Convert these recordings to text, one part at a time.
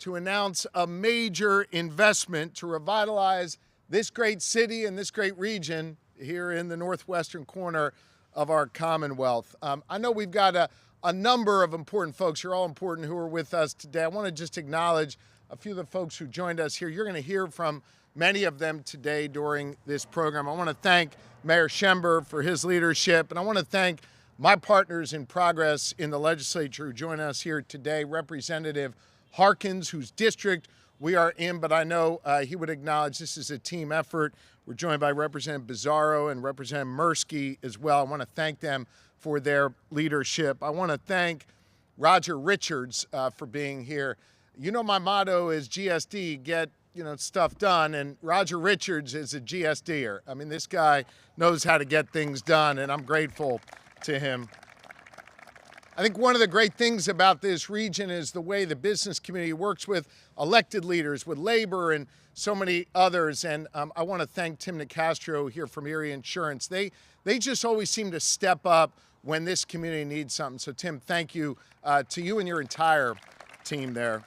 to announce a major investment to revitalize this great city and this great region here in the northwestern corner of our Commonwealth. I know we've got a number of important folks. You're all important who are with us today. I want to just acknowledge a few of the folks who joined us here. You're going to hear from many of them today during this program. I want to thank Mayor Schember for his leadership, and I want to thank my partners in progress in the legislature who join us here today, Representative Harkins, whose district we are in, but I know he would acknowledge this is a team effort. We're joined by Representative Bizzarro and Representative Mirsky as well. I want to thank them for their leadership. I want to thank Roger Richards for being here. You know, my motto is GSD, get stuff done, and Roger Richards is a GSDer. I mean, this guy knows how to get things done, and I'm grateful to him. I think one of the great things about this region is the way the business community works with elected leaders, with labor and so many others. And I want to thank Tim Nicastro here from Erie Insurance. They just always seem to step up when this community needs something. So Tim, thank you to you and your entire team there.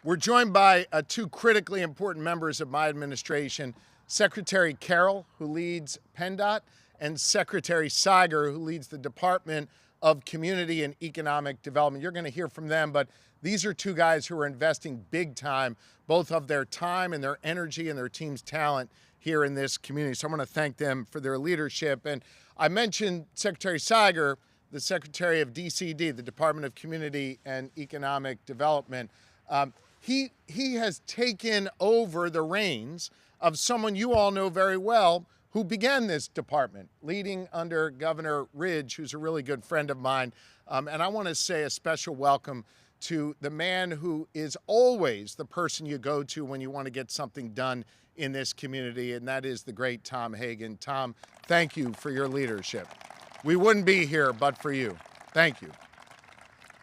We're joined by two critically important members of my administration, Secretary Carroll, who leads PennDOT, and Secretary Siger, who leads the Department of Community and Economic Development. You're going to hear from them, but these are two guys who are investing big time, both of their time and their energy and their team's talent here in this community. So I want to thank them for their leadership. And I mentioned Secretary Siger, the Secretary of DCED, the Department of Community and Economic Development. He has taken over the reins of someone you all know very well, who began this department, leading under Governor Ridge, who's a really good friend of mine. And I want to say a special welcome to the man who is always the person you go to when you want to get something done in this community, and that is the great Tom Hagan. Tom, thank you for your leadership. We wouldn't be here but for you. Thank you.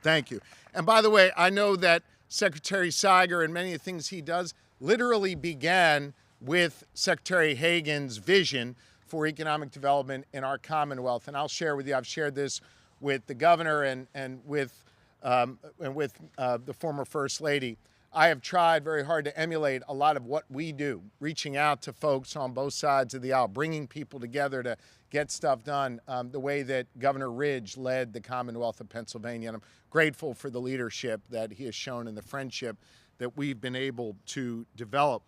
Thank you. And by the way, I know that Secretary Siger and many of the things he does literally began with Secretary Hagan's vision for economic development in our Commonwealth. And I'll share with you, I've shared this with the governor and with the former First Lady. I have tried very hard to emulate a lot of what we do, reaching out to folks on both sides of the aisle, bringing people together to get stuff done the way that Governor Ridge led the Commonwealth of Pennsylvania. And I'm grateful for the leadership that he has shown and the friendship that we've been able to develop.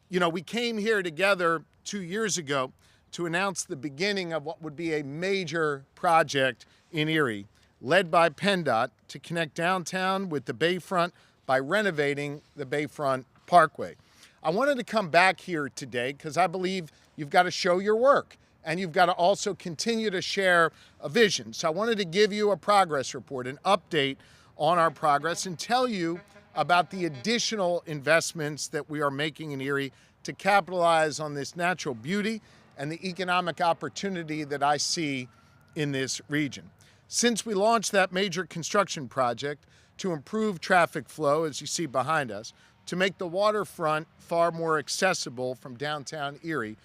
You know, we came here together 2 years ago to announce the beginning of what would be a major project in Erie, led by PennDOT, to connect downtown with the Bayfront by renovating the Bayfront Parkway. I wanted to come back here today because I believe you've got to show your work and you've got to also continue to share a vision. So I wanted to give you a progress report, an update on our progress, and tell you about the additional investments that we are making in Erie to capitalize on this natural beauty and the economic opportunity that I see in this region. Since we launched that major construction project to improve traffic flow, as you see behind us, to make the waterfront far more accessible from downtown Erie,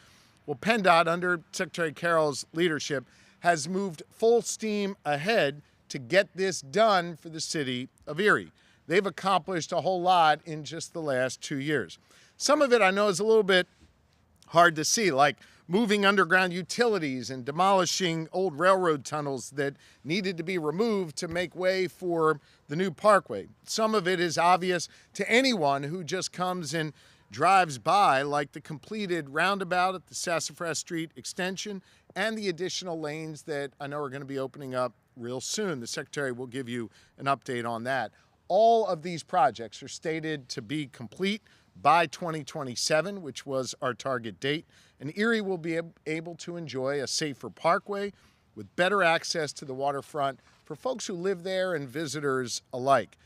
well, PennDOT, under Secretary Carroll's leadership, has moved full steam ahead to get this done for the city of Erie. They've accomplished a whole lot in just the last 2 years. Some of it I know is a little bit hard to see, like moving underground utilities and demolishing old railroad tunnels that needed to be removed to make way for the new parkway. Some of it is obvious to anyone who just comes and drives by, like the completed roundabout at the Sassafras Street extension and the additional lanes that I know are going to be opening up real soon. The Secretary will give you an update on that. All of these projects are stated to be complete by 2027, which was our target date, and Erie will be able to enjoy a safer parkway with better access to the waterfront for folks who live there and visitors alike.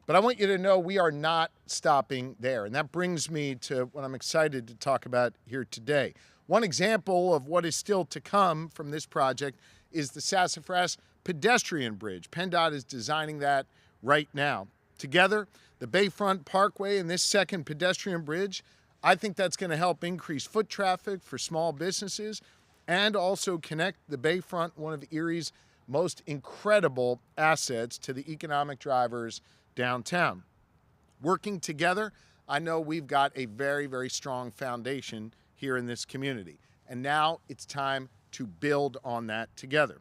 But I want you to know we are not stopping there, and that brings me to what I'm excited to talk about here today. One example of what is still to come from this project is the Sassafras Pedestrian Bridge. PennDOT is designing that right now. Together, the Bayfront Parkway and this second pedestrian bridge, I think that's going to help increase foot traffic for small businesses and also connect the Bayfront, one of Erie's most incredible assets, to the economic drivers downtown. Working together, I know we've got a very, very strong foundation here in this community. And now it's time to build on that together.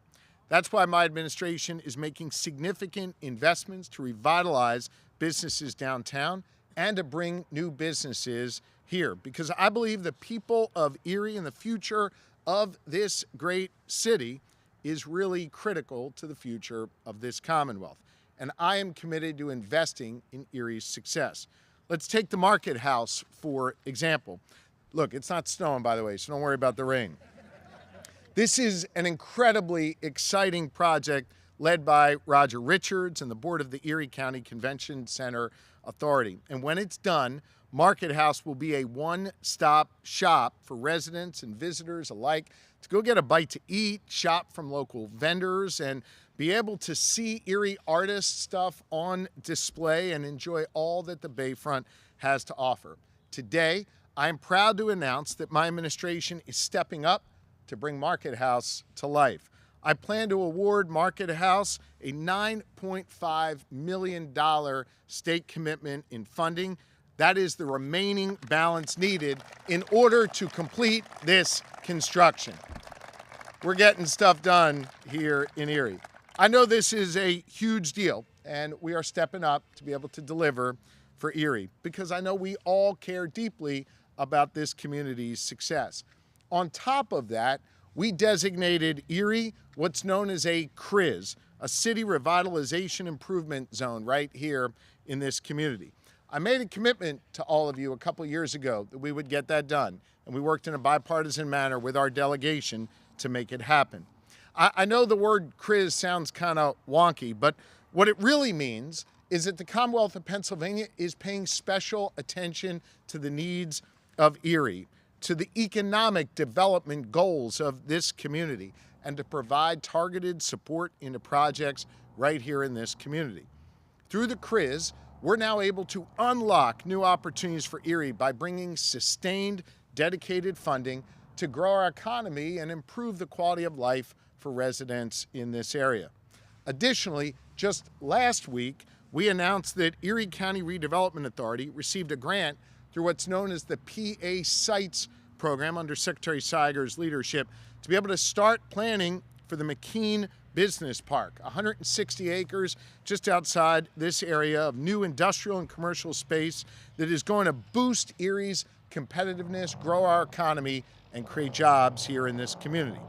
That's why my administration is making significant investments to revitalize businesses downtown and to bring new businesses here, because I believe the people of Erie and the future of this great city is really critical to the future of this Commonwealth. And I am committed to investing in Erie's success. Let's take the Market House, for example. Look, it's not snowing, by the way, so don't worry about the rain. This is an incredibly exciting project led by Roger Richards and the board of the Erie County Convention Center Authority. And when it's done, Market House will be a one-stop shop for residents and visitors alike to go get a bite to eat, shop from local vendors, and be able to see Erie artist stuff on display and enjoy all that the Bayfront has to offer. Today, I am proud to announce that my administration is stepping up to bring Market House to life. I plan to award Market House a $9.5 million state commitment in funding. That is the remaining balance needed in order to complete this construction. We're getting stuff done here in Erie. I know this is a huge deal, and we are stepping up to be able to deliver for Erie, because I know we all care deeply about this community's success. On top of that, we designated Erie what's known as a CRIZ, a City Revitalization Improvement Zone, right here in this community. I made a commitment to all of you a couple years ago that we would get that done, and we worked in a bipartisan manner with our delegation to make it happen. I know the word CRIZ sounds kind of wonky, but what it really means is that the Commonwealth of Pennsylvania is paying special attention to the needs of Erie, to the economic development goals of this community, and to provide targeted support into projects right here in this community. Through the CRIZ, we're now able to unlock new opportunities for Erie by bringing sustained, dedicated funding to grow our economy and improve the quality of life for residents in this area. Additionally, just last week, we announced that Erie County Redevelopment Authority received a grant through what's known as the PA Sites program under Secretary Siger's leadership to be able to start planning for the McKean Business Park, 160 acres just outside this area of new industrial and commercial space that is going to boost Erie's competitiveness, grow our economy, and create jobs here in this community.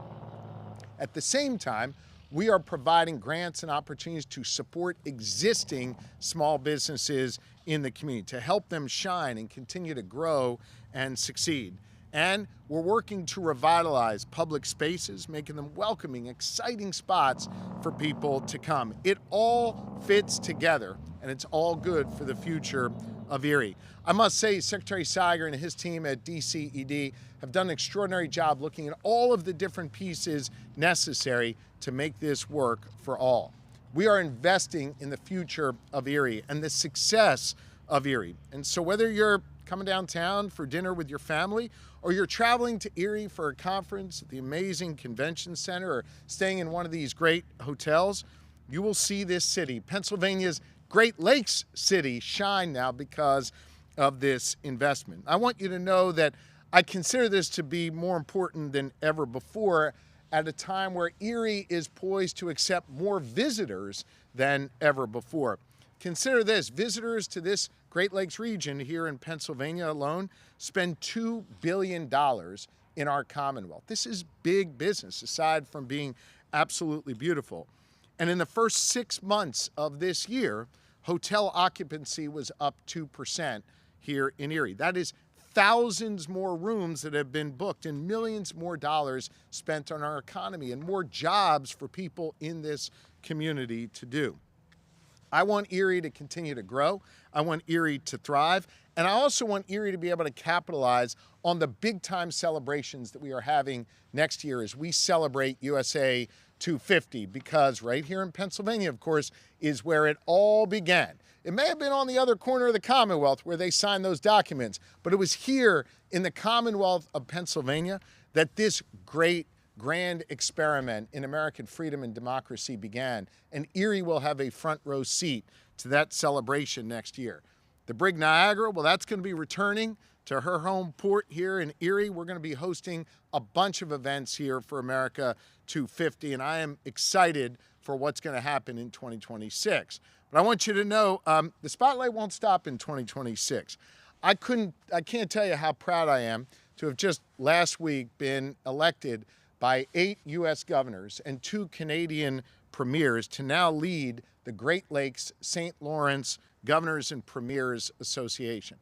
At the same time, we are providing grants and opportunities to support existing small businesses in the community, to help them shine and continue to grow and succeed. And we're working to revitalize public spaces, making them welcoming, exciting spots for people to come. It all fits together, and it's all good for the future of Erie. I must say, Secretary Siger and his team at DCED have done an extraordinary job looking at all of the different pieces necessary to make this work for all. We are investing in the future of Erie and the success of Erie. And so whether you're coming downtown for dinner with your family, or you're traveling to Erie for a conference at the amazing convention center, or staying in one of these great hotels, you will see this city, Pennsylvania's Great Lakes city, shine now because of this investment. I want you to know that I consider this to be more important than ever before at a time where Erie is poised to accept more visitors than ever before. Consider this, visitors to this Great Lakes region here in Pennsylvania alone spend $2 billion in our Commonwealth. This is big business, aside from being absolutely beautiful. And in the first 6 months of this year, hotel occupancy was up 2% here in Erie. That is thousands more rooms that have been booked and millions more dollars spent on our economy and more jobs for people in this community to do. I want Erie to continue to grow. I want Erie to thrive. And I also want Erie to be able to capitalize on the big time celebrations that we are having next year as we celebrate USA 250, because right here in Pennsylvania, of course, is where it all began. It may have been on the other corner of the Commonwealth where they signed those documents, but it was here in the Commonwealth of Pennsylvania that this great grand experiment in American freedom and democracy began, and Erie will have a front row seat to that celebration next year. The Brig Niagara, well, that's going to be returning to her home port here in Erie. We're going to be hosting a bunch of events here for America 250, and I am excited for what's going to happen in 2026. But I want you to know the spotlight won't stop in 2026. I can't tell you how proud I am to have just last week been elected by 8 U.S. governors and 2 Canadian premiers to now lead the Great Lakes St. Lawrence Governors and Premiers Association.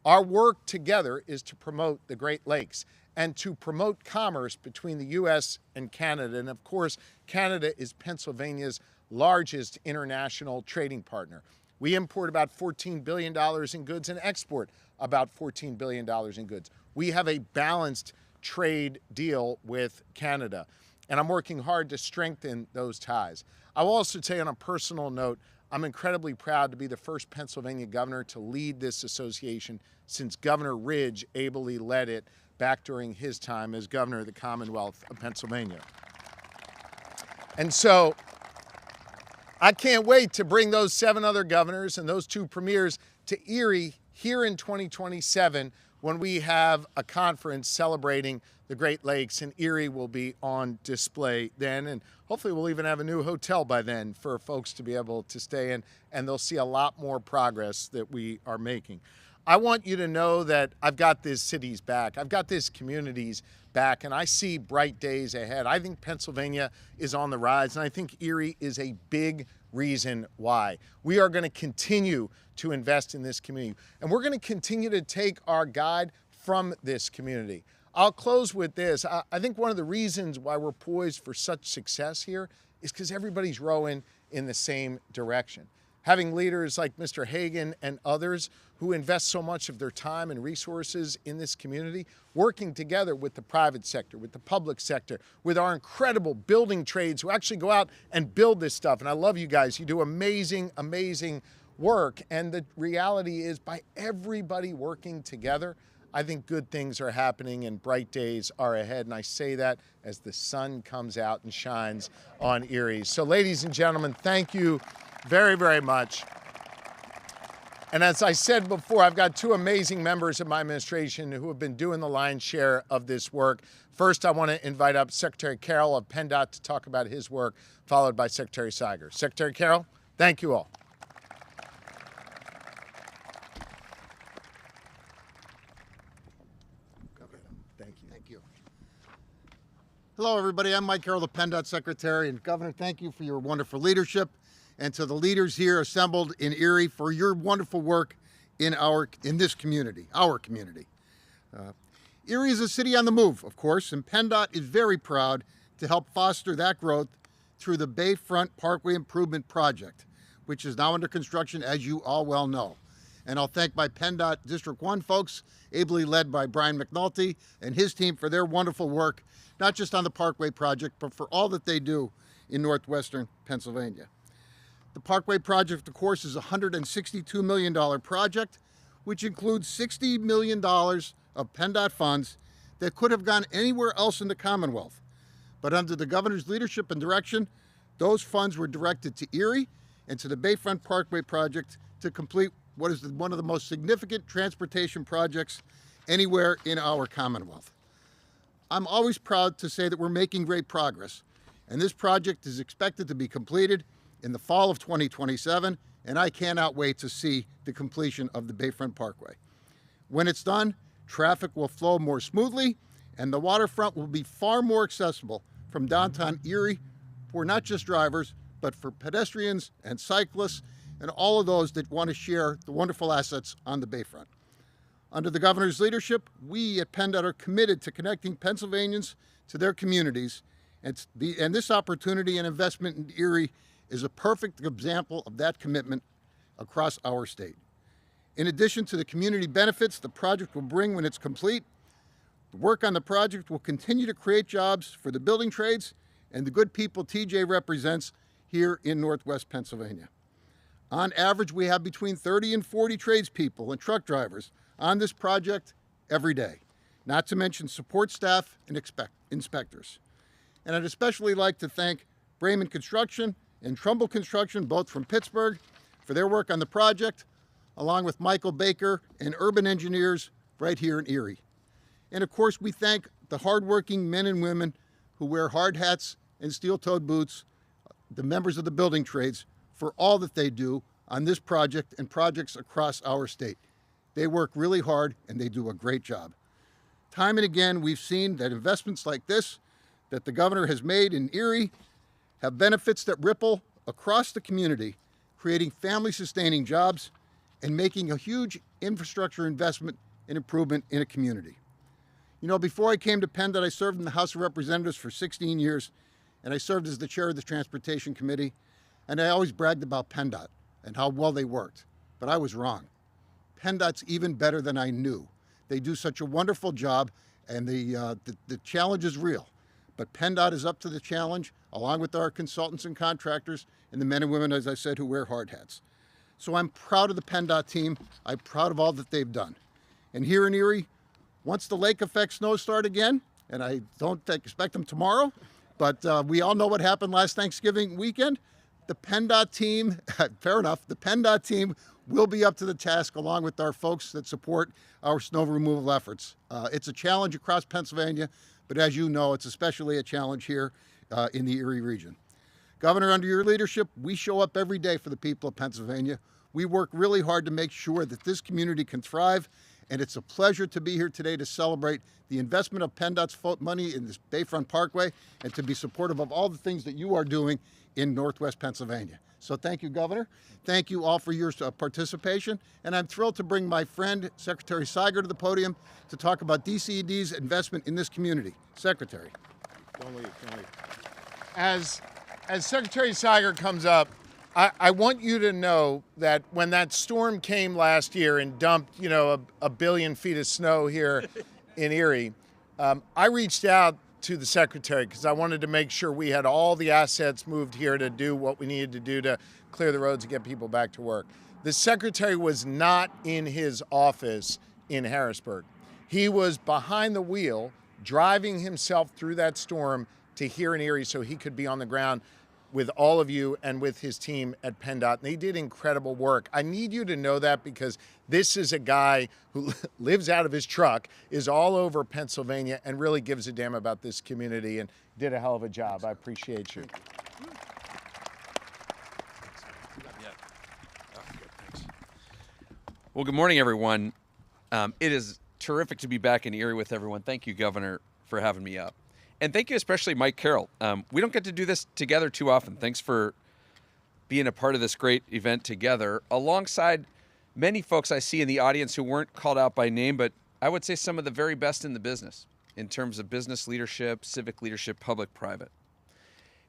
Our work together is to promote the Great Lakes and to promote commerce between the U.S. and Canada. And of course, Canada is Pennsylvania's largest international trading partner. We import about $14 billion in goods and export about $14 billion in goods. We have a balanced trade deal with Canada, and I'm working hard to strengthen those ties. I will also tell you on a personal note, I'm incredibly proud to be the first Pennsylvania governor to lead this association since Governor Ridge ably led it back during his time as governor of the Commonwealth of Pennsylvania. And so I can't wait to bring those 7 other governors and those 2 premiers to Erie here in 2027 when we have a conference celebrating the Great Lakes, and Erie will be on display then. And hopefully we'll even have a new hotel by then for folks to be able to stay in, and they'll see a lot more progress that we are making. I want you to know that I've got this city's back. I've got this community's back, and I see bright days ahead. I think Pennsylvania is on the rise, and I think Erie is a big reason why. We are going to continue to invest in this community, and we're going to continue to take our guide from this community. I'll close with this. I think one of the reasons why we're poised for such success here is because everybody's rowing in the same direction. Having leaders like Mr. Hagan and others who invest so much of their time and resources in this community, working together with the private sector, with the public sector, with our incredible building trades who actually go out and build this stuff. And I love you guys. You do amazing, amazing work. And the reality is, by everybody working together, I think good things are happening and bright days are ahead. And I say that as the sun comes out and shines on Erie. So ladies and gentlemen, thank you very, very much. And as I said before, I've got 2 amazing members of my administration who have been doing the lion's share of this work. First, I want to invite up Secretary Carroll of PennDOT to talk about his work, followed by Secretary Siger. Secretary Carroll, thank you all. Thank you. Hello, everybody. I'm Mike Carroll, the PennDOT Secretary. And Governor, thank you for your wonderful leadership, and to the leaders here assembled in Erie for your wonderful work in this community, our community. Erie is a city on the move, of course, and PennDOT is very proud to help foster that growth through the Bayfront Parkway Improvement Project, which is now under construction, as you all well know. And I'll thank my PennDOT District 1 folks, ably led by Brian McNulty and his team, for their wonderful work, not just on the Parkway project, but for all that they do in northwestern Pennsylvania. The Parkway project, of course, is a $162 million project, which includes $60 million of PennDOT funds that could have gone anywhere else in the Commonwealth. But under the governor's leadership and direction, those funds were directed to Erie and to the Bayfront Parkway project to complete what is one of the most significant transportation projects anywhere in our Commonwealth. I'm always proud to say that we're making great progress, and this project is expected to be completed in the fall of 2027, and I cannot wait to see the completion of the Bayfront Parkway. When it's done, traffic will flow more smoothly, and the waterfront will be far more accessible from downtown Erie for not just drivers, but for pedestrians and cyclists and all of those that want to share the wonderful assets on the Bayfront. Under the governor's leadership, we at PennDOT are committed to connecting Pennsylvanians to their communities, and this opportunity and investment in Erie is a perfect example of that commitment across our state. In addition to the community benefits the project will bring when it's complete, the work on the project will continue to create jobs for the building trades and the good people TJ represents here in Northwest Pennsylvania. On average, we have between 30 and 40 tradespeople and truck drivers on this project every day, not to mention support staff and inspectors. And I'd especially like to thank Brayman Construction and Trumbull Construction, both from Pittsburgh, for their work on the project, along with Michael Baker and urban engineers right here in Erie. And of course, we thank the hardworking men and women who wear hard hats and steel-toed boots, the members of the building trades, for all that they do on this project and projects across our state. They work really hard and they do a great job. Time and again, we've seen that investments like this that the governor has made in Erie have benefits that ripple across the community, creating family-sustaining jobs and making a huge infrastructure investment and improvement in a community. You know, before I came to PennDOT, I served in the House of Representatives for 16 years, and I served as the chair of the Transportation Committee, and I always bragged about PennDOT and how well they worked, but I was wrong. PennDOT's even better than I knew. They do such a wonderful job, and the challenge is real. But PennDOT is up to the challenge, along with our consultants and contractors, and the men and women, as I said, who wear hard hats. So I'm proud of the PennDOT team. I'm proud of all that they've done. And here in Erie, once the lake effect snows start again, and I don't expect them tomorrow, but we all know what happened last Thanksgiving weekend, the PennDOT team, fair enough, the PennDOT team will be up to the task along with our folks that support our snow removal efforts. It's a challenge across Pennsylvania, but as you know, it's especially a challenge here in the Erie region. Governor, under your leadership, we show up every day for the people of Pennsylvania. We work really hard to make sure that this community can thrive, and it's a pleasure to be here today to celebrate the investment of PennDOT's money in this Bayfront Parkway and to be supportive of all the things that you are doing in Northwest Pennsylvania. So thank you, Governor. Thank you all for your participation. And I'm thrilled to bring my friend, Secretary Siger, to the podium to talk about DCED's investment in this community. Secretary. Don't leave. As Secretary Siger comes up, I want you to know that when that storm came last year and dumped, a billion feet of snow here in Erie, I reached out to the Secretary because I wanted to make sure we had all the assets moved here to do what we needed to do to clear the roads and get people back to work. The Secretary was not in his office in Harrisburg. He was behind the wheel, driving himself through that storm to here in Erie so he could be on the ground with all of you and with his team at PennDOT. And they did incredible work. I need you to know that because this is a guy who lives out of his truck, is all over Pennsylvania, and really gives a damn about this community and did a hell of a job. I appreciate you. Well, good morning, everyone. It is terrific to be back in Erie with everyone. Thank you, Governor, for having me up. And thank you especially Mike Carroll. We don't get to do this together too often. Thanks for being a part of this great event together, alongside many folks I see in the audience who weren't called out by name, but I would say some of the very best in the business in terms of business leadership, civic leadership, public-private.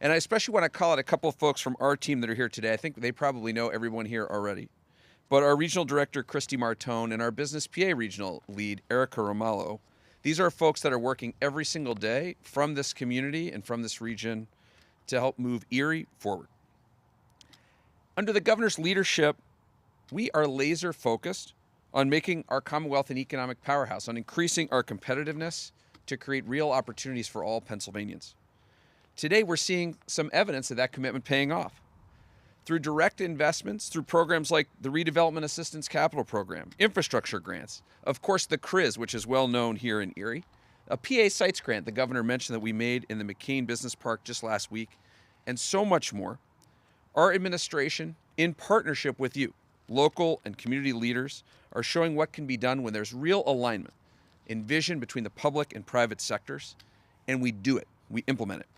And I especially want to call out a couple of folks from our team that are here today. I think they probably know everyone here already. But our regional director, Christy Martone, and our business PA regional lead, Erica Romalo, these are folks that are working every single day from this community and from this region to help move Erie forward. Under the governor's leadership, we are laser focused on making our Commonwealth an economic powerhouse, on increasing our competitiveness to create real opportunities for all Pennsylvanians. Today, we're seeing some evidence of that commitment paying off. Through direct investments, through programs like the Redevelopment Assistance Capital Program, infrastructure grants, of course the CRIZ, which is well known here in Erie, a PA Sites grant the governor mentioned that we made in the McCain Business Park just last week, and so much more. Our administration, in partnership with you, local and community leaders, are showing what can be done when there's real alignment in vision between the public and private sectors, and we do it, we implement it.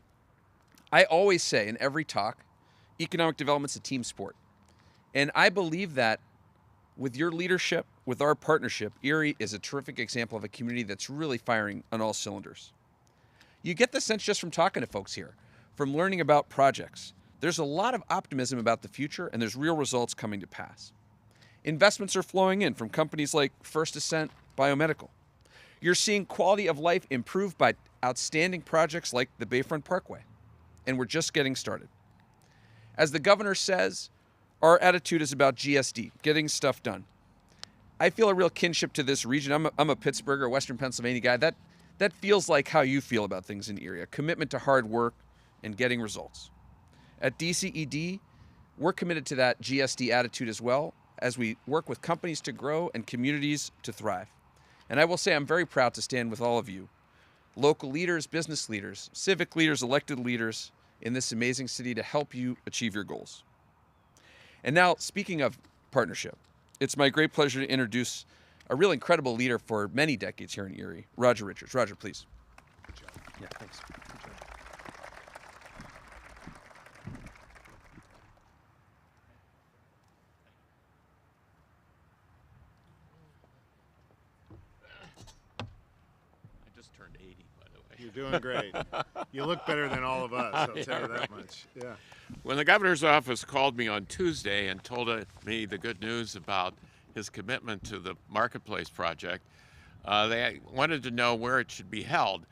I always say in every talk, economic development's a team sport. And I believe that with your leadership, with our partnership, Erie is a terrific example of a community that's really firing on all cylinders. You get the sense just from talking to folks here, from learning about projects. There's a lot of optimism about the future, and there's real results coming to pass. Investments are flowing in from companies like First Ascent Biomedical. You're seeing quality of life improved by outstanding projects like the Bayfront Parkway. And we're just getting started. As the governor says, our attitude is about GSD, getting stuff done. I feel a real kinship to this region. I'm a Pittsburgher, Western Pennsylvania guy. That feels like how you feel about things in Erie, a commitment to hard work and getting results. At DCED, We're committed to that GSD attitude as well as we work with companies to grow and communities to thrive. And I will say I'm very proud to stand with all of you, local leaders, business leaders, civic leaders, elected leaders in this amazing city to help you achieve your goals. And now, speaking of partnership, it's my great pleasure to introduce a real incredible leader for many decades here in Erie, Roger Richards. Roger, please. Good job. Yeah, thanks. Good job. I just turned 80, by the way. You're doing great. You look better than all of us, I'll tell you that much. Yeah. When the governor's office called me on Tuesday and told me the good news about his commitment to the Marketplace project, they wanted to know where it should be held.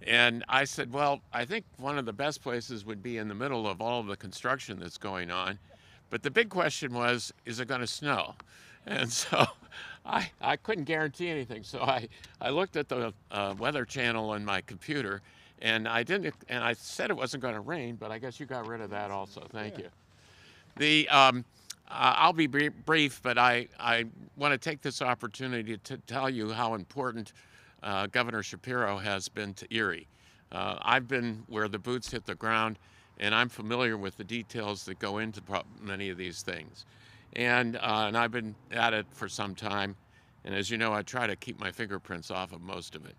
And I said, well, I think one of the best places would be in the middle of all of the construction that's going on. But the big question was, is it going to snow? And so I couldn't guarantee anything. So I looked at the Weather Channel on my computer, and I said it wasn't going to rain, but I guess you got rid of that also. Thank you. I'll be brief, but I want to take this opportunity to tell you how important Governor Shapiro has been to Erie. I've been where the boots hit the ground, and I'm familiar with the details that go into many of these things. And I've been at it for some time, and as you know, I try to keep my fingerprints off of most of it.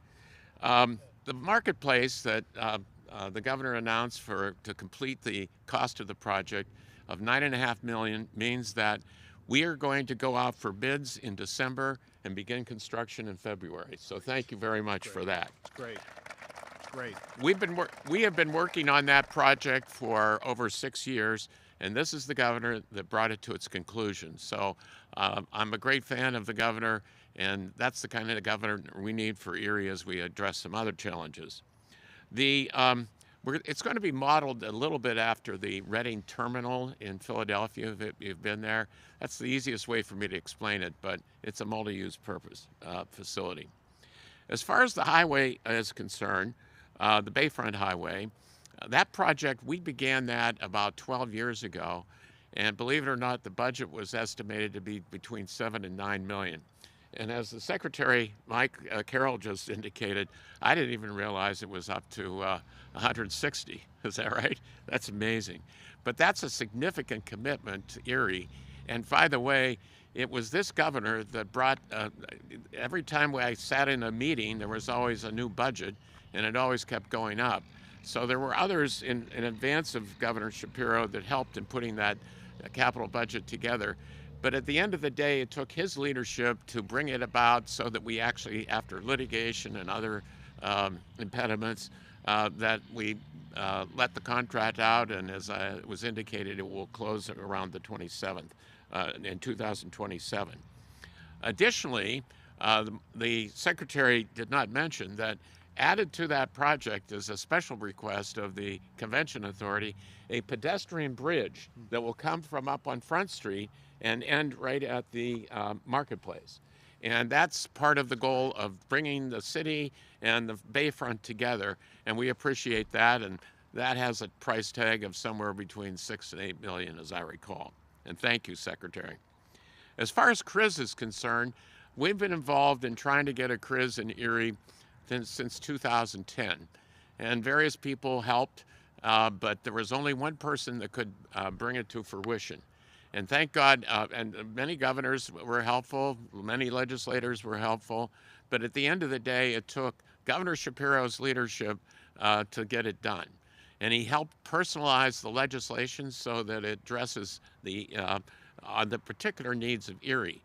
The Marketplace that the governor announced to complete the cost of the project of $9.5 million means that we are going to go out for bids in December and begin construction in February. So thank you very much for that. It's great. It's great. We have been working on that project for over 6 years, and this is the governor that brought it to its conclusion. So I'm a great fan of the governor, and that's the kind of governor we need for Erie as we address some other challenges. It's going to be modeled a little bit after the Reading Terminal in Philadelphia, if you've been there. That's the easiest way for me to explain it, but it's a multi-use purpose facility. As far as the highway is concerned, the Bayfront Highway, that project, we began that about 12 years ago, and believe it or not, the budget was estimated to be between $7 and $9 million. And as the Secretary, Carroll, just indicated, I didn't even realize it was up to 160. Is that right? That's amazing. But that's a significant commitment to Erie. And by the way, it was this governor that brought, every time I sat in a meeting, there was always a new budget, and it always kept going up. So there were others in advance of Governor Shapiro that helped in putting that capital budget together. But at the end of the day, it took his leadership to bring it about so that we actually, after litigation and other impediments, that we let the contract out, and as was indicated, it will close around the 27th, in 2027. Additionally, the Secretary did not mention that added to that project is a special request of the Convention Authority, a pedestrian bridge that will come from up on Front Street and end right at the Marketplace. And that's part of the goal of bringing the city and the Bayfront together, and we appreciate that, and that has a price tag of somewhere between $6 and $8 million, as I recall. And thank you, Secretary. As far as CRIZ is concerned, we've been involved in trying to get a CRIZ in Erie since 2010, and various people helped, but there was only one person that could bring it to fruition. And thank God, and many governors were helpful, many legislators were helpful, but at the end of the day, it took Governor Shapiro's leadership to get it done. And he helped personalize the legislation so that it addresses the particular needs of Erie.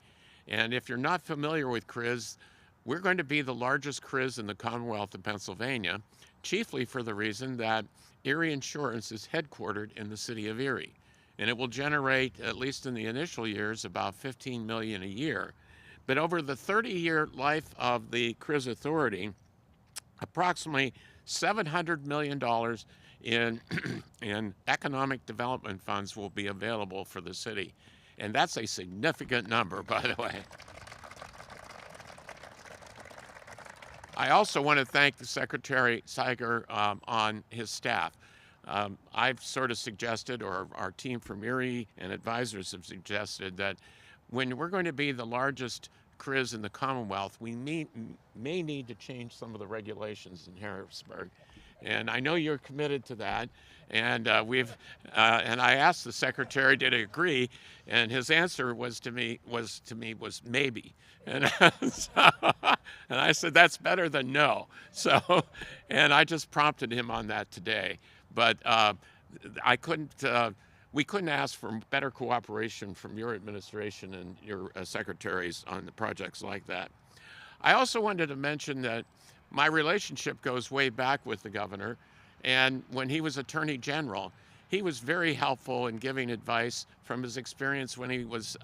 And if you're not familiar with CRIZ, we're going to be the largest CRIZ in the Commonwealth of Pennsylvania, chiefly for the reason that Erie Insurance is headquartered in the city of Erie. And it will generate, at least in the initial years, about $15 million a year. But over the 30-year life of the CRIZ Authority, approximately $700 million in economic development funds will be available for the city. And that's a significant number, by the way. I also want to thank the Secretary Siger on his staff. I've sort of suggested, or our team from Erie and advisors have suggested, that when we're going to be the largest CRIZ in the Commonwealth, we may need to change some of the regulations in Harrisburg. And I know you're committed to that. And and I asked the secretary, did he agree? And his answer was maybe. And, and I said, that's better than no. So, and I just prompted him on that today. But we couldn't ask for better cooperation from your administration and your secretaries on the projects like that. I also wanted to mention that my relationship goes way back with the governor. And when he was Attorney General, he was very helpful in giving advice from his experience when he was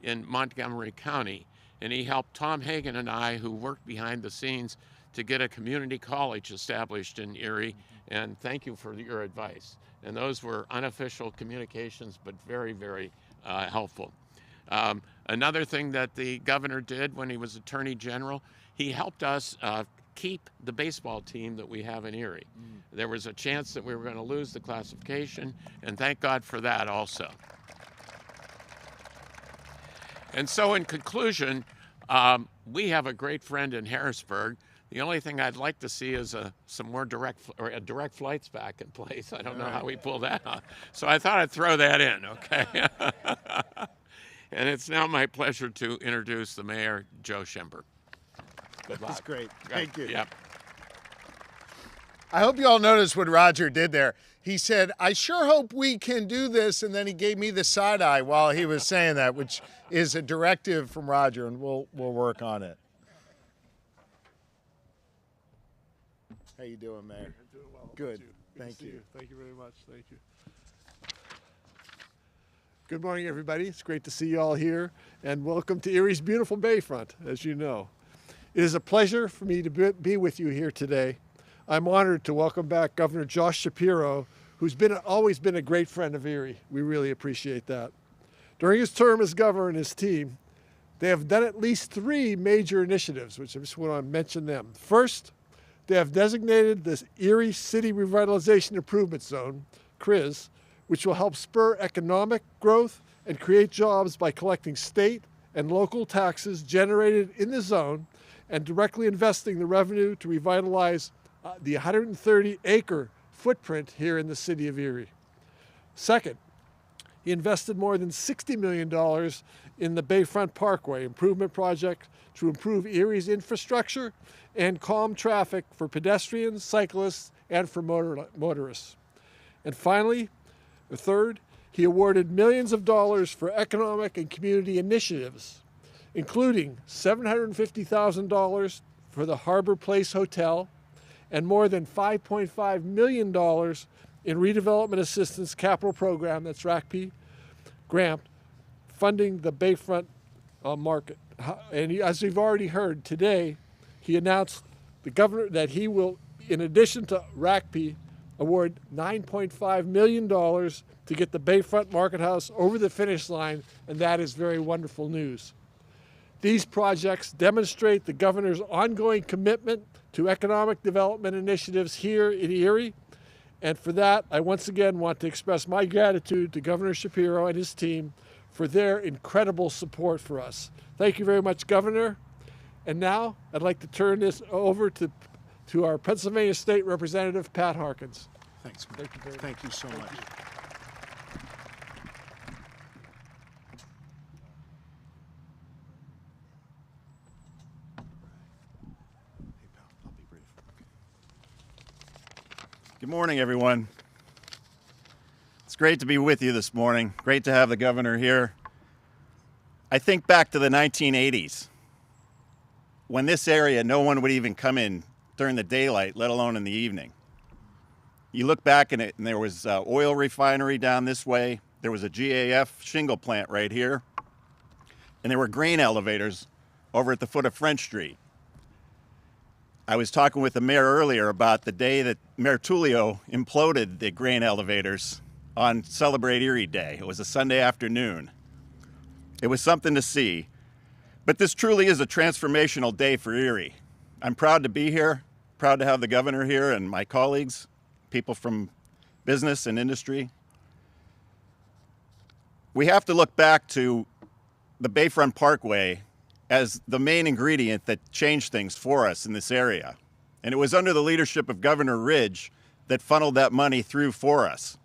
in Montgomery County. And he helped Tom Hagan and I, who worked behind the scenes, to get a community college established in Erie. And thank you for your advice. And those were unofficial communications, but very, very helpful. Another thing that the governor did when he was Attorney General, he helped us keep the baseball team that we have in Erie. There was a chance that we were going to lose the classification, and thank God for that also. And so in conclusion, we have a great friend in Harrisburg. The only thing I'd like to see is some more direct flights back in place. I don't know how we pull that off. So I thought I'd throw that in, okay? And it's now my pleasure to introduce the mayor, Joe Schember. Good luck. That's great. Thank you. Yep. I hope you all noticed what Roger did there. He said, I sure hope we can do this, and then he gave me the side eye while he was saying that, which is a directive from Roger, and we'll work on it. How you doing, Mayor? I'm doing well. Good. Thank Thank you. Thank you very much. Thank you. Good morning, everybody. It's great to see you all here, and welcome to Erie's beautiful Bayfront, as you know. It is a pleasure for me to be with you here today. I'm honored to welcome back Governor Josh Shapiro, who's always been a great friend of Erie. We really appreciate that. During his term as governor and his team, they have done at least 3 major initiatives, which I just want to mention them. First, they have designated this Erie City Revitalization Improvement Zone, CRIZ, which will help spur economic growth and create jobs by collecting state and local taxes generated in the zone and directly investing the revenue to revitalize the 130-acre footprint here in the city of Erie. Second, he invested more than $60 million in the Bayfront Parkway improvement project to improve Erie's infrastructure and calm traffic for pedestrians, cyclists, and for motorists. And finally, the third, he awarded millions of dollars for economic and community initiatives, including $750,000 for the Harbor Place Hotel and more than $5.5 million in redevelopment assistance capital program, that's RACP, grant, funding the Bayfront market. And as we've already heard today, he announced, the governor, that he will, in addition to RACP, award $9.5 million to get the Bayfront Market House over the finish line, and that is very wonderful news. These projects demonstrate the governor's ongoing commitment to economic development initiatives here in Erie, and for that, I once again want to express my gratitude to Governor Shapiro and his team for their incredible support for us. Thank you very much, Governor. And now, I'd like to turn this over to our Pennsylvania State Representative, Pat Harkins. Thanks, man. Thank you very much. Thank you so much. I'll be brief. Good morning, everyone. It's great to be with you this morning. Great to have the governor here. I think back to the 1980s, when this area, no one would even come in during the daylight, let alone in the evening. You look back in it, and there was an oil refinery down this way. There was a GAF shingle plant right here. And there were grain elevators over at the foot of French Street. I was talking with the mayor earlier about the day that Mayor Tullio imploded the grain elevators on Celebrate Erie Day. It was a Sunday afternoon. It was something to see. But this truly is a transformational day for Erie. I'm proud to be here, proud to have the governor here and my colleagues, people from business and industry. We have to look back to the Bayfront Parkway as the main ingredient that changed things for us in this area. And it was under the leadership of Governor Ridge that funneled that money through for us.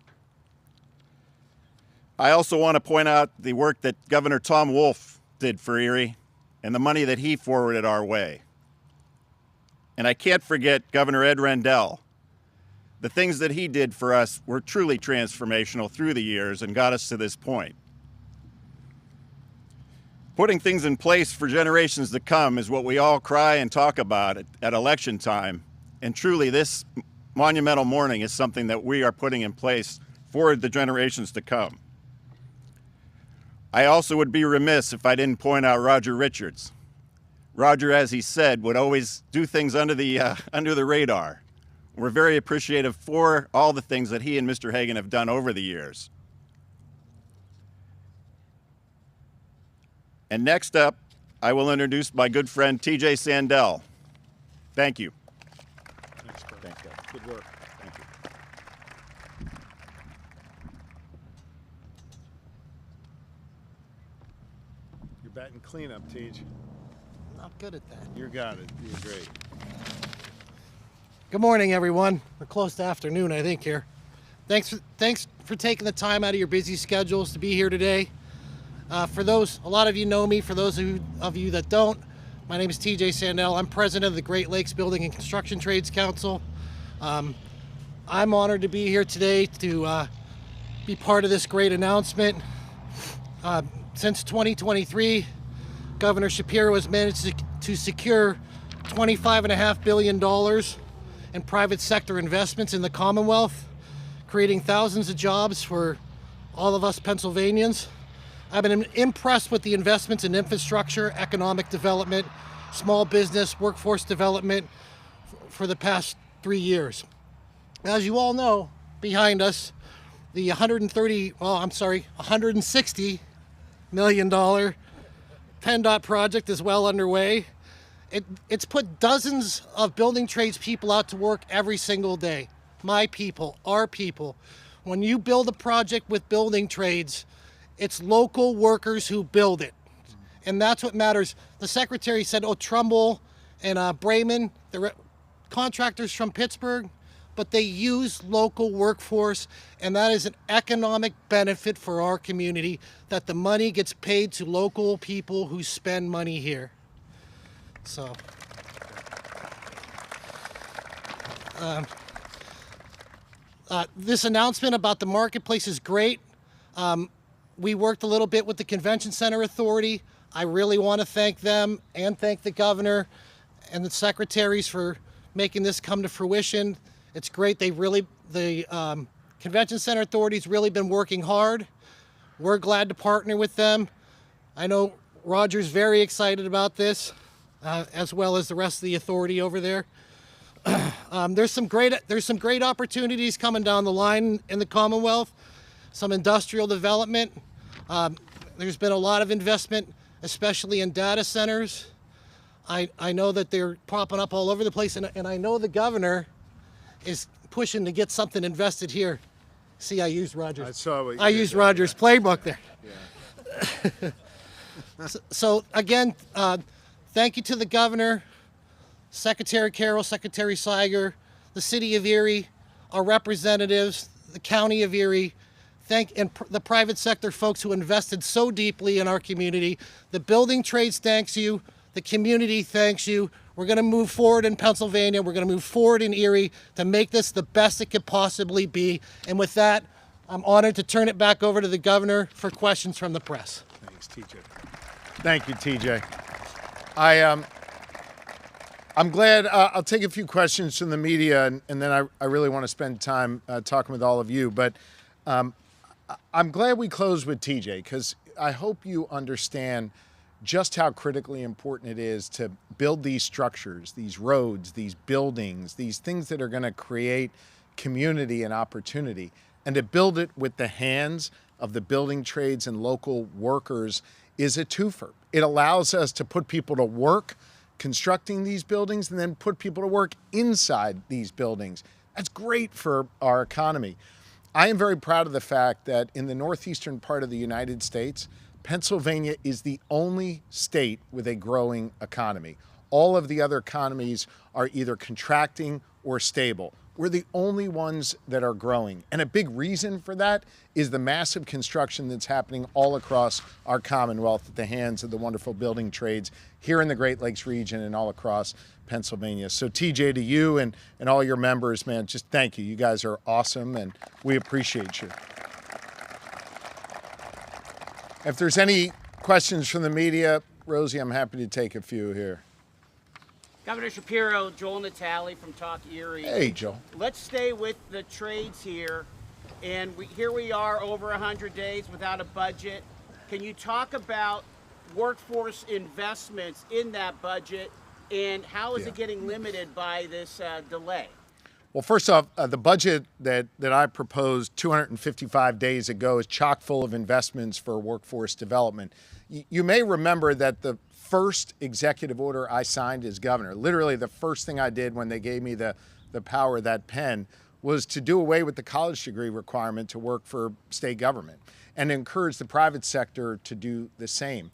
I also want to point out the work that Governor Tom Wolf did for Erie and the money that he forwarded our way. And I can't forget Governor Ed Rendell. The things that he did for us were truly transformational through the years and got us to this point. Putting things in place for generations to come is what we all cry and talk about at election time. And truly, this monumental morning is something that we are putting in place for the generations to come. I also would be remiss if I didn't point out Roger Richards. Roger, as he said, would always do things under the radar. We're very appreciative for all the things that he and Mr. Hagan have done over the years. And next up, I will introduce my good friend, TJ Sandell. Thank you. Thanks, Carl. Thanks, guys. Good work. Thank you. You're batting cleanup, Tej. Not good at that. You got it. You're great. Good morning, everyone. We're close to afternoon, I think, here. Thanks for taking the time out of your busy schedules to be here today. For those, a lot of you know me. For those of you that don't, my name is TJ Sandell. I'm president of the Great Lakes Building and Construction Trades Council. I'm honored to be here today to be part of this great announcement. Since 2023, Governor Shapiro has managed to secure $25.5 billion in private sector investments in the Commonwealth, creating thousands of jobs for all of us Pennsylvanians. I've been impressed with the investments in infrastructure, economic development, small business, workforce development for the past 3 years. As you all know, behind us, the $160 million PennDOT project is well underway. It's put dozens of building trades people out to work every single day. My people, our people. When you build a project with building trades, it's local workers who build it. And that's what matters. The secretary said, oh, Trumbull and Bremen, they're contractors from Pittsburgh, but they use local workforce, and that is an economic benefit for our community, that the money gets paid to local people who spend money here. So, this announcement about the marketplace is great. We worked a little bit with the Convention Center Authority. I really want to thank them and thank the governor and the secretaries for making this come to fruition. It's great. The Convention Center Authority's really been working hard. We're glad to partner with them. I know Roger's very excited about this, as well as the rest of the authority over there. There's some great opportunities coming down the line in the Commonwealth. Some industrial development. There's been a lot of investment, especially in data centers. I know that they're popping up all over the place, and I know the governor is pushing to get something invested here. See, I used Roger's playbook there. Yeah. So again, thank you to the governor, Secretary Carroll, Secretary Siger, the city of Erie, our representatives, the county of Erie, and the private sector folks who invested so deeply in our community. The building trades thanks you. The community thanks you. We're going to move forward in Pennsylvania. We're going to move forward in Erie to make this the best it could possibly be. And with that, I'm honored to turn it back over to the governor for questions from the press. Thanks, TJ. Thank you, TJ. I'm glad. I'll take a few questions from the media, and then I really want to spend time talking with all of you. But I'm glad we closed with TJ, because I hope you understand just how critically important it is to build these structures, these roads, these buildings, these things that are going to create community and opportunity, and to build it with the hands of the building trades and local workers is a twofer. It allows us to put people to work constructing these buildings and then put people to work inside these buildings. That's great for our economy. I am very proud of the fact that in the northeastern part of the United States, Pennsylvania is the only state with a growing economy. All of the other economies are either contracting or stable. We're the only ones that are growing. And a big reason for that is the massive construction that's happening all across our Commonwealth at the hands of the wonderful building trades here in the Great Lakes region and all across Pennsylvania. So TJ, to you and all your members, man, just thank you. You guys are awesome and we appreciate you. If there's any questions from the media, Rosie, I'm happy to take a few here. Governor Shapiro, Joel Natale from Talk Erie. Hey, Joel. Let's stay with the trades here. And here we are over 100 days without a budget. Can you talk about workforce investments in that budget and how is it getting limited by this delay? Well, first off, the budget that I proposed 255 days ago is chock full of investments for workforce development. You may remember that the first executive order I signed as governor, literally the first thing I did when they gave me the power, that pen, was to do away with the college degree requirement to work for state government and encourage the private sector to do the same.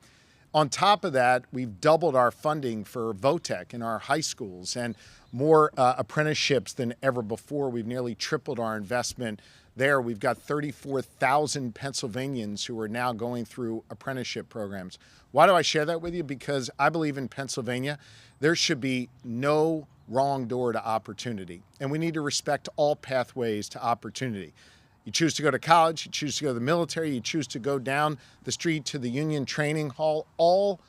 On top of that, we've doubled our funding for VOTEC in our high schools and more apprenticeships than ever before. We've nearly tripled our investment there. We've got 34,000 Pennsylvanians who are now going through apprenticeship programs. Why do I share that with you? Because I believe in Pennsylvania, there should be no wrong door to opportunity. And we need to respect all pathways to opportunity. You choose to go to college, you choose to go to the military, you choose to go down the street to the Union Training Hall. All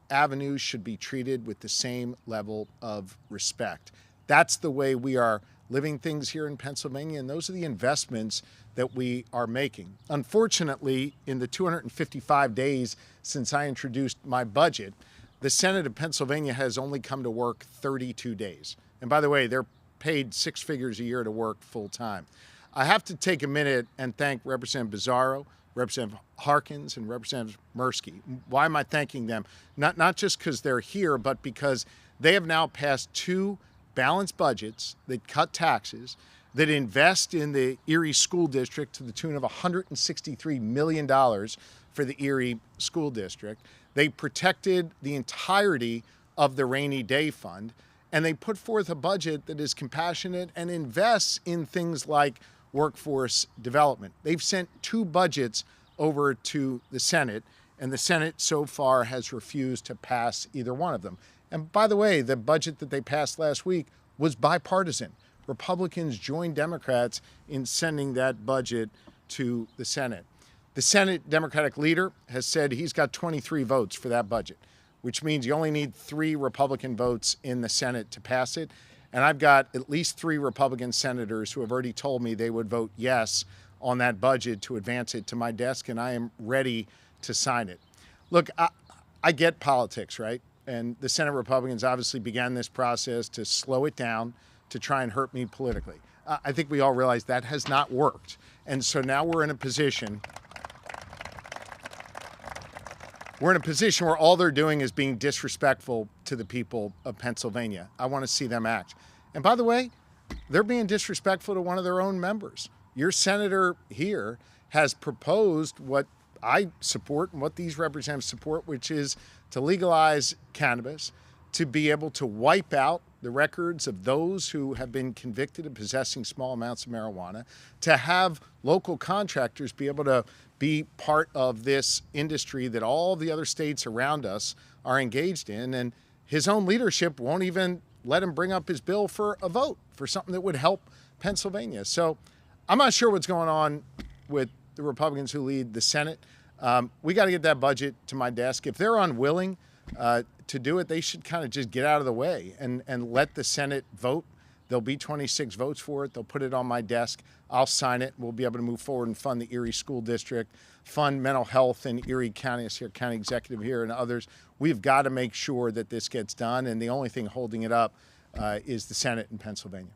avenues should be treated with the same level of respect. That's the way we are living things here in Pennsylvania, and those are the investments that we are making. Unfortunately, in the 255 days since I introduced my budget, the Senate of Pennsylvania has only come to work 32 days. And by the way, they're paid six figures a year to work full time. I have to take a minute and thank Representative Bizzarro, Representative Harkins, and Representative Mirsky. Why am I thanking them? Not just because they're here, but because they have now passed two balanced budgets that cut taxes, that invest in the Erie School District to the tune of $163 million for the Erie School District. They protected the entirety of the rainy day fund, and they put forth a budget that is compassionate and invests in things like workforce development. They've sent two budgets over to the Senate, and the Senate so far has refused to pass either one of them. And by the way, the budget that they passed last week was bipartisan. Republicans joined Democrats in sending that budget to the Senate. The Senate Democratic leader has said he's got 23 votes for that budget, which means you only need 3 Republican votes in the Senate to pass it. And I've got at least 3 Republican senators who have already told me they would vote yes on that budget to advance it to my desk, and I am ready to sign it. Look, I get politics, right? And the Senate Republicans obviously began this process to slow it down, to try and hurt me politically. I think we all realize that has not worked. And so now we're in a position where all they're doing is being disrespectful to the people of Pennsylvania. I want to see them act. And by the way, they're being disrespectful to one of their own members. Your senator here has proposed what I support and what these representatives support, which is to legalize cannabis, to be able to wipe out the records of those who have been convicted of possessing small amounts of marijuana, to have local contractors be able to be part of this industry that all the other states around us are engaged in. And his own leadership won't even let him bring up his bill for a vote for something that would help Pennsylvania. So I'm not sure what's going on with the Republicans who lead the Senate. We got to get that budget to my desk. If they're unwilling to do it, they should kind of just get out of the way and let the Senate vote. There'll be 26 votes for it. They'll put it on my desk. I'll sign it. We'll be able to move forward and fund the Erie School District, fund mental health in Erie County, as your county executive here and others. We've got to make sure that this gets done, and the only thing holding it up is the Senate in Pennsylvania.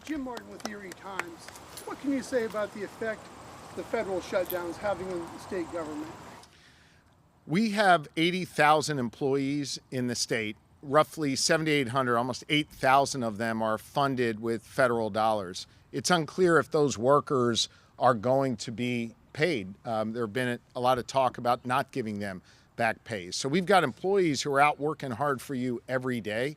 Jim Martin with Erie Times. What can you say about the effect the federal shutdown is having on the state government? We have 80,000 employees in the state, roughly 7,800, almost 8,000 of them are funded with federal dollars. It's unclear if those workers are going to be paid. There have been a lot of talk about not giving them back pay. So we've got employees who are out working hard for you every day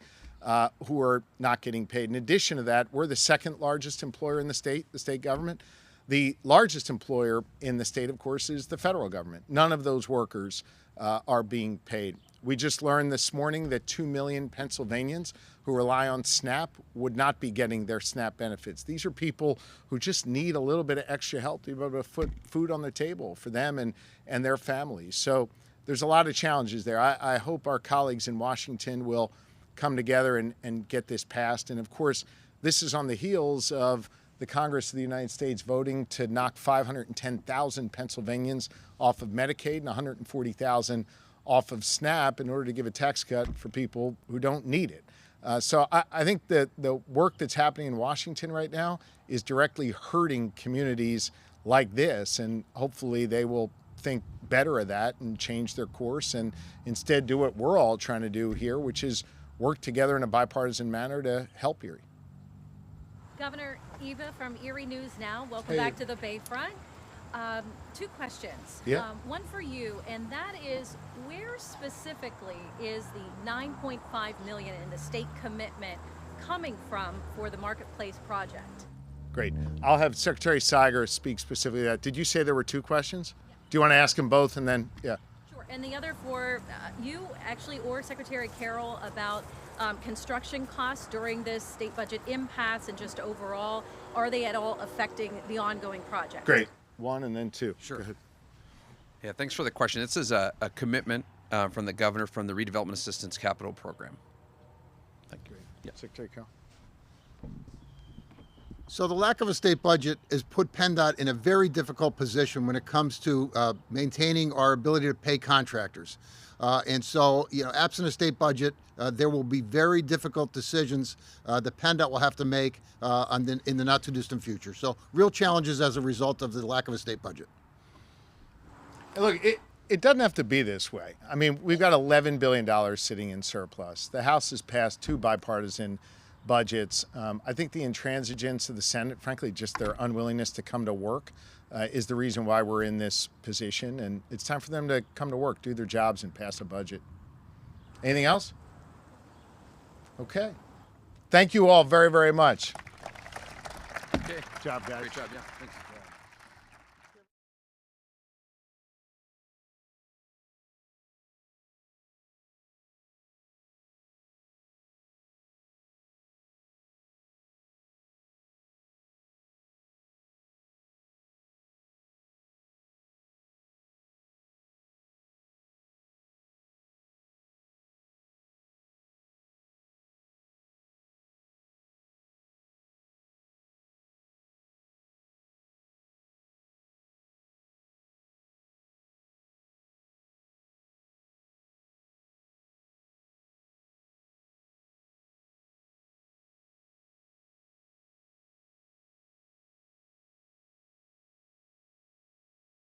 who are not getting paid. In addition to that, we're the second largest employer in the state government. The largest employer in the state, of course, is the federal government. None of those workers are being paid. We just learned this morning that 2 million Pennsylvanians who rely on SNAP would not be getting their SNAP benefits. These are people who just need a little bit of extra help to be able to put food on the table for them and their families. So there's a lot of challenges there. I hope our colleagues in Washington will come together and get this passed. And of course, this is on the heels of the Congress of the United States voting to knock 510,000 Pennsylvanians off of Medicaid and 140,000 off of SNAP in order to give a tax cut for people who don't need it. So I think that the work that's happening in Washington right now is directly hurting communities like this, and hopefully they will think better of that and change their course and instead do what we're all trying to do here, which is work together in a bipartisan manner to help Erie. Governor Eva from Erie News Now, welcome back to the Bayfront. Two questions. Yeah. One for you, and that is, where specifically is the $9.5 million in the state commitment coming from for the Marketplace project? Great. I'll have Secretary Siger speak specifically to that. Did you say there were two questions? Yeah. Do you want to ask them both and then, yeah? Sure. And the other for you, actually, or Secretary Carroll, about construction costs during this state budget impasse and just overall, are they at all affecting the ongoing project? Great. One and then two. Sure. Go ahead. Yeah, thanks for the question. This is a commitment from the governor from the Redevelopment Assistance Capital Program. Thank you. Yeah. Secretary Carroll. So the lack of a state budget has put PennDOT in a very difficult position when it comes to maintaining our ability to pay contractors. And so, absent a state budget, there will be very difficult decisions that PennDOT will have to make in the not-too-distant future. So real challenges as a result of the lack of a state budget. And look, it doesn't have to be this way. I mean, we've got $11 billion sitting in surplus. The House has passed two bipartisan budgets. I think the intransigence of the Senate, frankly, just their unwillingness to come to work, is the reason why we're in this position. And it's time for them to come to work, do their jobs, and pass a budget. Anything else? Okay. Thank you all very, very much. Okay. Good job, guys. Great job, yeah. Thanks.